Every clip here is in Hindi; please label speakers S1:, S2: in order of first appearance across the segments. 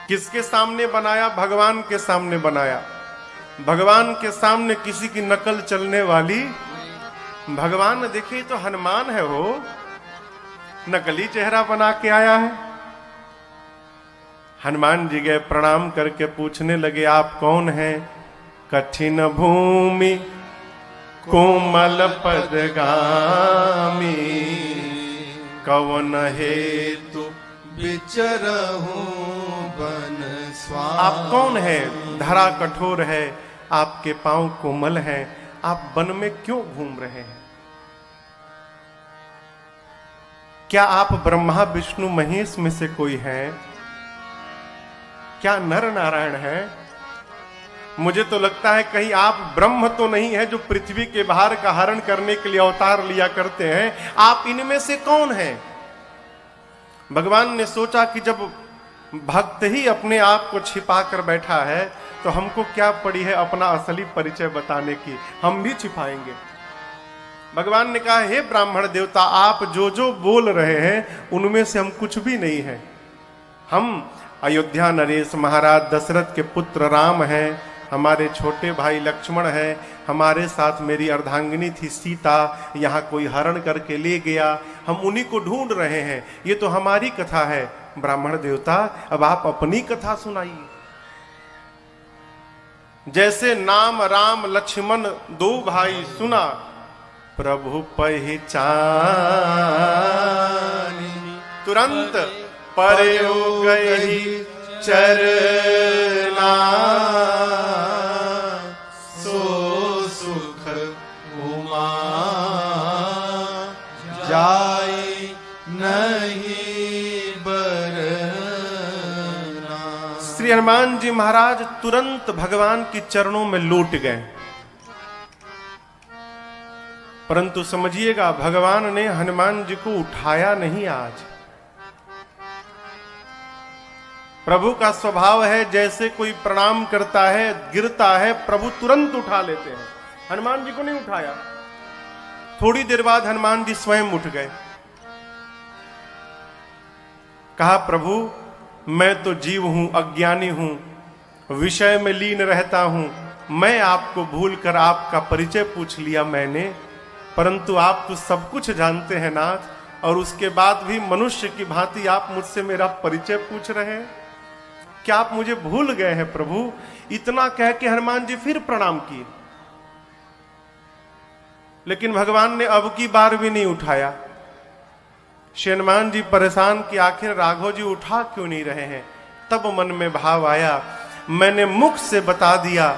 S1: किसके सामने बनाया? भगवान के सामने बनाया। भगवान के सामने किसी की नकल चलने वाली भगवान देखे तो हनुमान है, वो नकली चेहरा बना के आया है। हनुमान जी गए, प्रणाम करके पूछने लगे, आप कौन हैं? कठिन भूमि कोमल पदगामी, कवन हेतु
S2: विचरहूं बन स्वामी।
S1: आप कौन है? धरा कठोर है, आपके पांव कोमल हैं, आप वन में क्यों घूम रहे हैं? क्या आप ब्रह्मा विष्णु महेश में से कोई है? क्या नर नारायण है? मुझे तो लगता है कहीं आप ब्रह्म तो नहीं है जो पृथ्वी के भार का हरण करने के लिए अवतार लिया करते हैं। आप इनमें से कौन हैं? भगवान ने सोचा कि जब भक्त ही अपने आप को छिपा कर बैठा है तो हमको क्या पड़ी है अपना असली परिचय बताने की, हम भी छिपाएंगे। भगवान ने कहा, हे ब्राह्मण देवता, आप जो जो बोल रहे हैं उनमें से हम कुछ भी नहीं है। हम अयोध्या नरेश महाराज दशरथ के पुत्र राम हैं, हमारे छोटे भाई लक्ष्मण हैं, हमारे साथ मेरी अर्धांगिनी थी सीता, यहाँ कोई हरण करके ले गया, हम उन्हीं को ढूंढ रहे हैं। ये तो हमारी कथा है। ब्राह्मण देवता, अब आप अपनी कथा सुनाइए। जैसे नाम राम लक्ष्मण दो भाई सुना, प्रभु पहचानी, तुरंत परे हो गई चरना,
S2: सो सुख उमा जाई नहीं बरना।
S1: श्री हनुमान जी महाराज तुरंत भगवान की चरणों में लौट गए। परंतु समझिएगा, भगवान ने हनुमान जी को उठाया नहीं। आज प्रभु का स्वभाव है, जैसे कोई प्रणाम करता है, गिरता है, प्रभु तुरंत उठा लेते हैं। हनुमान जी को नहीं उठाया। थोड़ी देर बाद हनुमान जी स्वयं उठ गए। कहा, प्रभु मैं तो जीव हूं, अज्ञानी हूं, विषय में लीन रहता हूं, मैं आपको भूलकर आपका परिचय पूछ लिया मैंने, परंतु आप तो सब कुछ जानते हैं नाथ, और उसके बाद भी मनुष्य की भांति आप मुझसे मेरा परिचय पूछ रहे हैं। क्या आप मुझे भूल गए हैं प्रभु? इतना कह के हनुमान जी फिर प्रणाम किए, लेकिन भगवान ने अब की बार भी नहीं उठाया। श्री हनुमान जी परेशान कि आखिर राघव जी उठा क्यों नहीं रहे हैं। तब मन में भाव आया, मैंने मुख से बता दिया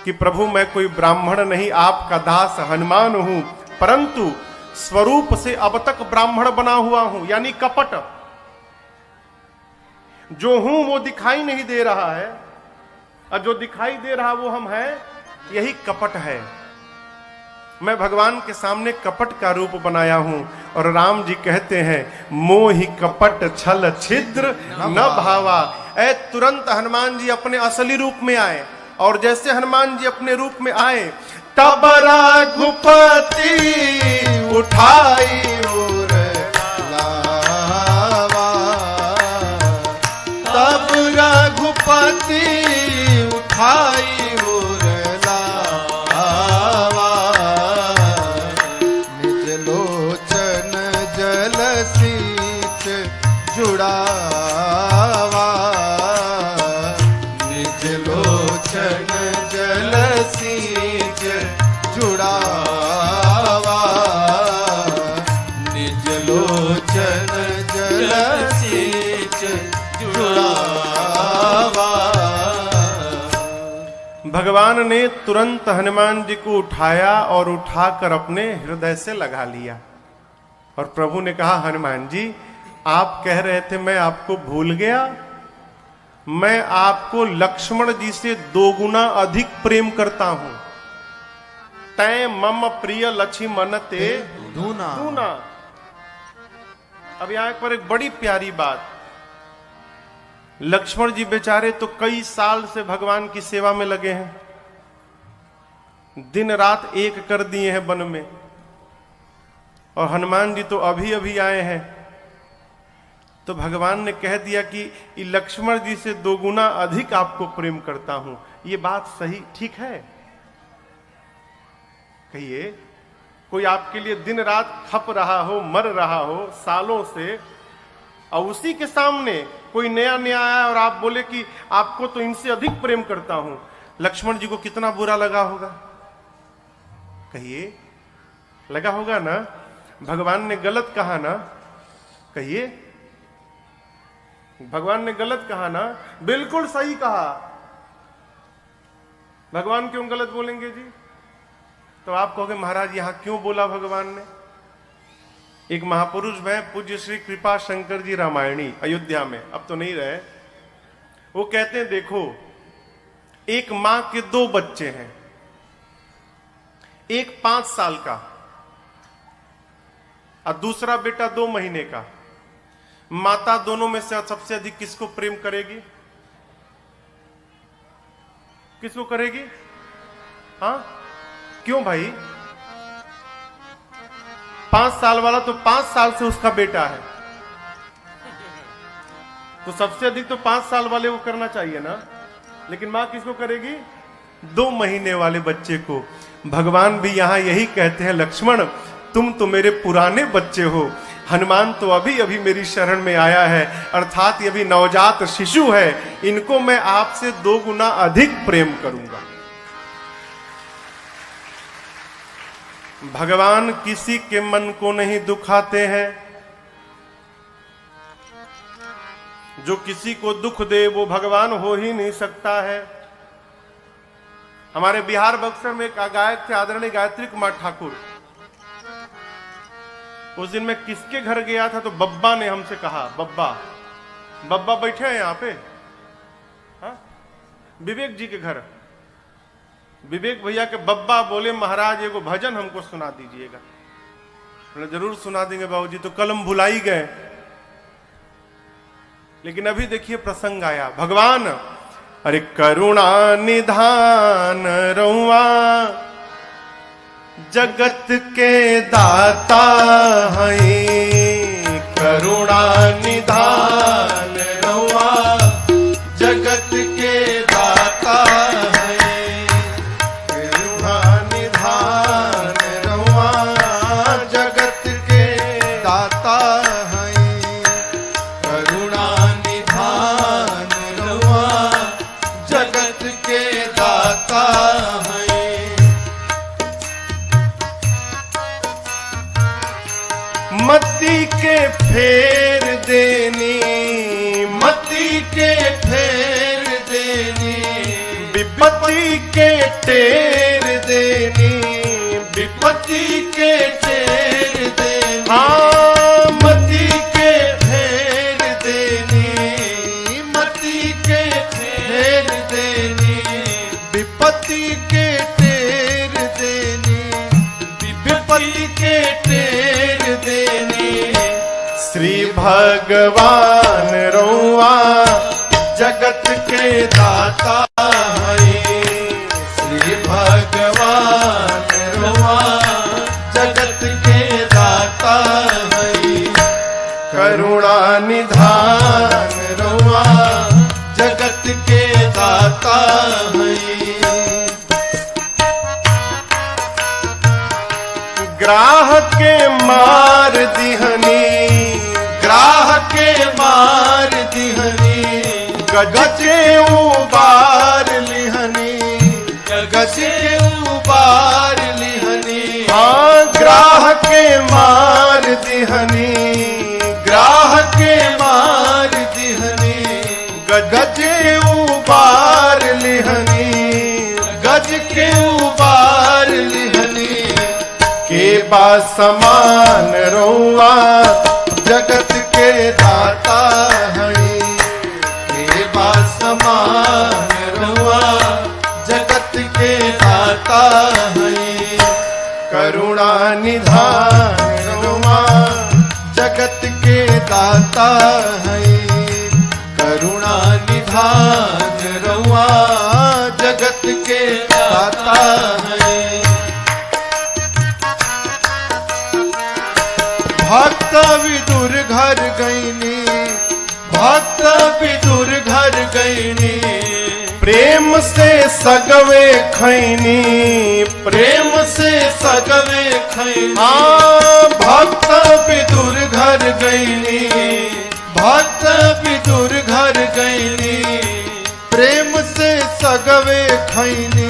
S1: कि प्रभु मैं कोई ब्राह्मण नहीं, आपका दास हनुमान हूं, परंतु स्वरूप से अब तक ब्राह्मण बना हुआ हूं, यानी कपट। जो हूं वो दिखाई नहीं दे रहा है, और जो दिखाई दे रहा वो हम हैं, यही कपट है। मैं भगवान के सामने कपट का रूप बनाया हूं। और राम जी कहते हैं, मोहि कपट छल छिद्र न भावा। ऐ तुरंत हनुमान जी अपने असली रूप में आए, और जैसे हनुमान जी अपने रूप में आए, तब रघुपति
S2: उठाई और लावा, तब रघुपति उठाई और लावा, निज लोचन जल सींच जुड़ावा, निज लोचन जल सींच जुड़ावा, निज लोचन जल सींच जुड़ावा।
S1: भगवान ने तुरंत हनुमान जी को उठाया और उठाकर अपने हृदय से लगा लिया। और प्रभु ने कहा, हनुमान जी आप कह रहे थे मैं आपको भूल गया, मैं आपको लक्ष्मण जी से 2 गुना अधिक प्रेम करता हूं। तै मम प्रिय लक्ष्मण ते दूना। अब यहां पर एक बड़ी प्यारी बात, लक्ष्मण जी बेचारे तो कई साल से भगवान की सेवा में लगे हैं, दिन रात एक कर दिए हैं वन में, और हनुमान जी तो अभी अभी आए हैं। तो भगवान ने कह दिया कि लक्ष्मण जी से 2 गुना अधिक आपको प्रेम करता हूं। ये बात सही ठीक है? कहिए, कोई आपके लिए दिन रात खप रहा हो, मर रहा हो सालों से, और उसी के सामने कोई नया नया आया और आप बोले कि आपको तो इनसे अधिक प्रेम करता हूं, लक्ष्मण जी को कितना बुरा लगा होगा? कहिए, लगा होगा ना? भगवान ने गलत कहा ना? कहिए, भगवान ने गलत कहा ना? बिल्कुल सही कहा। भगवान क्यों गलत बोलेंगे जी? तो आप कहोगे महाराज यहां क्यों बोला भगवान ने? एक महापुरुष हैं पूज्य श्री कृपा शंकर जी रामायणी, अयोध्या में, अब तो नहीं रहे। वो कहते हैं देखो, एक मां के 2 बच्चे हैं, एक 5 साल का और दूसरा बेटा 2 महीने का। माता दोनों में से सबसे अधिक किसको प्रेम करेगी? किसको करेगी? हाँ, क्यों भाई? 5 साल वाला तो 5 साल से उसका बेटा है, तो सबसे अधिक तो 5 साल वाले को करना चाहिए ना। लेकिन मां किसको करेगी? 2 महीने वाले बच्चे को। भगवान भी यहां यही कहते हैं, लक्ष्मण तुम तो मेरे पुराने बच्चे हो, हनुमान तो अभी अभी मेरी शरण में आया है, अर्थात ये भी नवजात शिशु है, इनको मैं आपसे 2 गुना अधिक प्रेम करूंगा। भगवान किसी के मन को नहीं दुखाते हैं। जो किसी को दुख दे वो भगवान हो ही नहीं सकता है। हमारे बिहार बक्सर में एक गायक थे आदरणीय गायत्री कुमार ठाकुर। उस दिन मैं किसके घर गया था तो बब्बा ने हमसे कहा, बब्बा बैठे हैं यहाँ पे, हाँ? विवेक जी के घर। विवेक भैया के बब्बा बोले महाराज एगो भजन हमको सुना दीजिएगा। मैंने जरूर सुना देंगे बाबूजी, तो कल हम भुला ही गए। लेकिन अभी देखिए प्रसंग आया। भगवान अरे करुणा निधान रउआ जगत के दाता हैं, करुणा निधान रउआ जगत के दाता हैं, करुणा निधान रउआ जगत के दाता हैं, करुणा निधान रउआ जगत के दाता हैं। मती के फेर देनी, मती के फेर देनी, विपत्ति के टेर देनी, विपत्ति के टेर देनी। हाँ, मती के फेर देनी, मती के फेर देनी, विपत्ति के टेर देनी, विपत्ति के टेर देनी। श्री भगवान रउआ जगत के दाता हैं, श्री भगवान रउआ जगत के दाता हैं, करुणा निधान रउआ जगत के दाता हैं। ग्राह के मार दिहनी, ग्राह के मार दिहनी, गज के उबार लिहनी, गज के उबार लिहनी। हाँ, ग्राह के मार दिहनी, ग्राह के मार दिहनी, गज के उबार लिहनी, गज के उबार लिहनी। के बा समान रउआ जगत के दाता हैं, के बा समान रउआ जगत के दाता हैं, करुणा निधान रउआ जगत के दाता हैं, करुणा निधान रउआ जगत के दाता हैं। भक्त विदुर घर गईनी,
S2: भक्त विदुर घर गईनी,
S1: प्रेम से सगवे खैनी,
S2: प्रेम से सगवे खैनी।
S1: हाँ
S2: भक्त विदुर घर गईनी, भक्त विदुर घर गईनी, प्रेम से सगवे खैनी।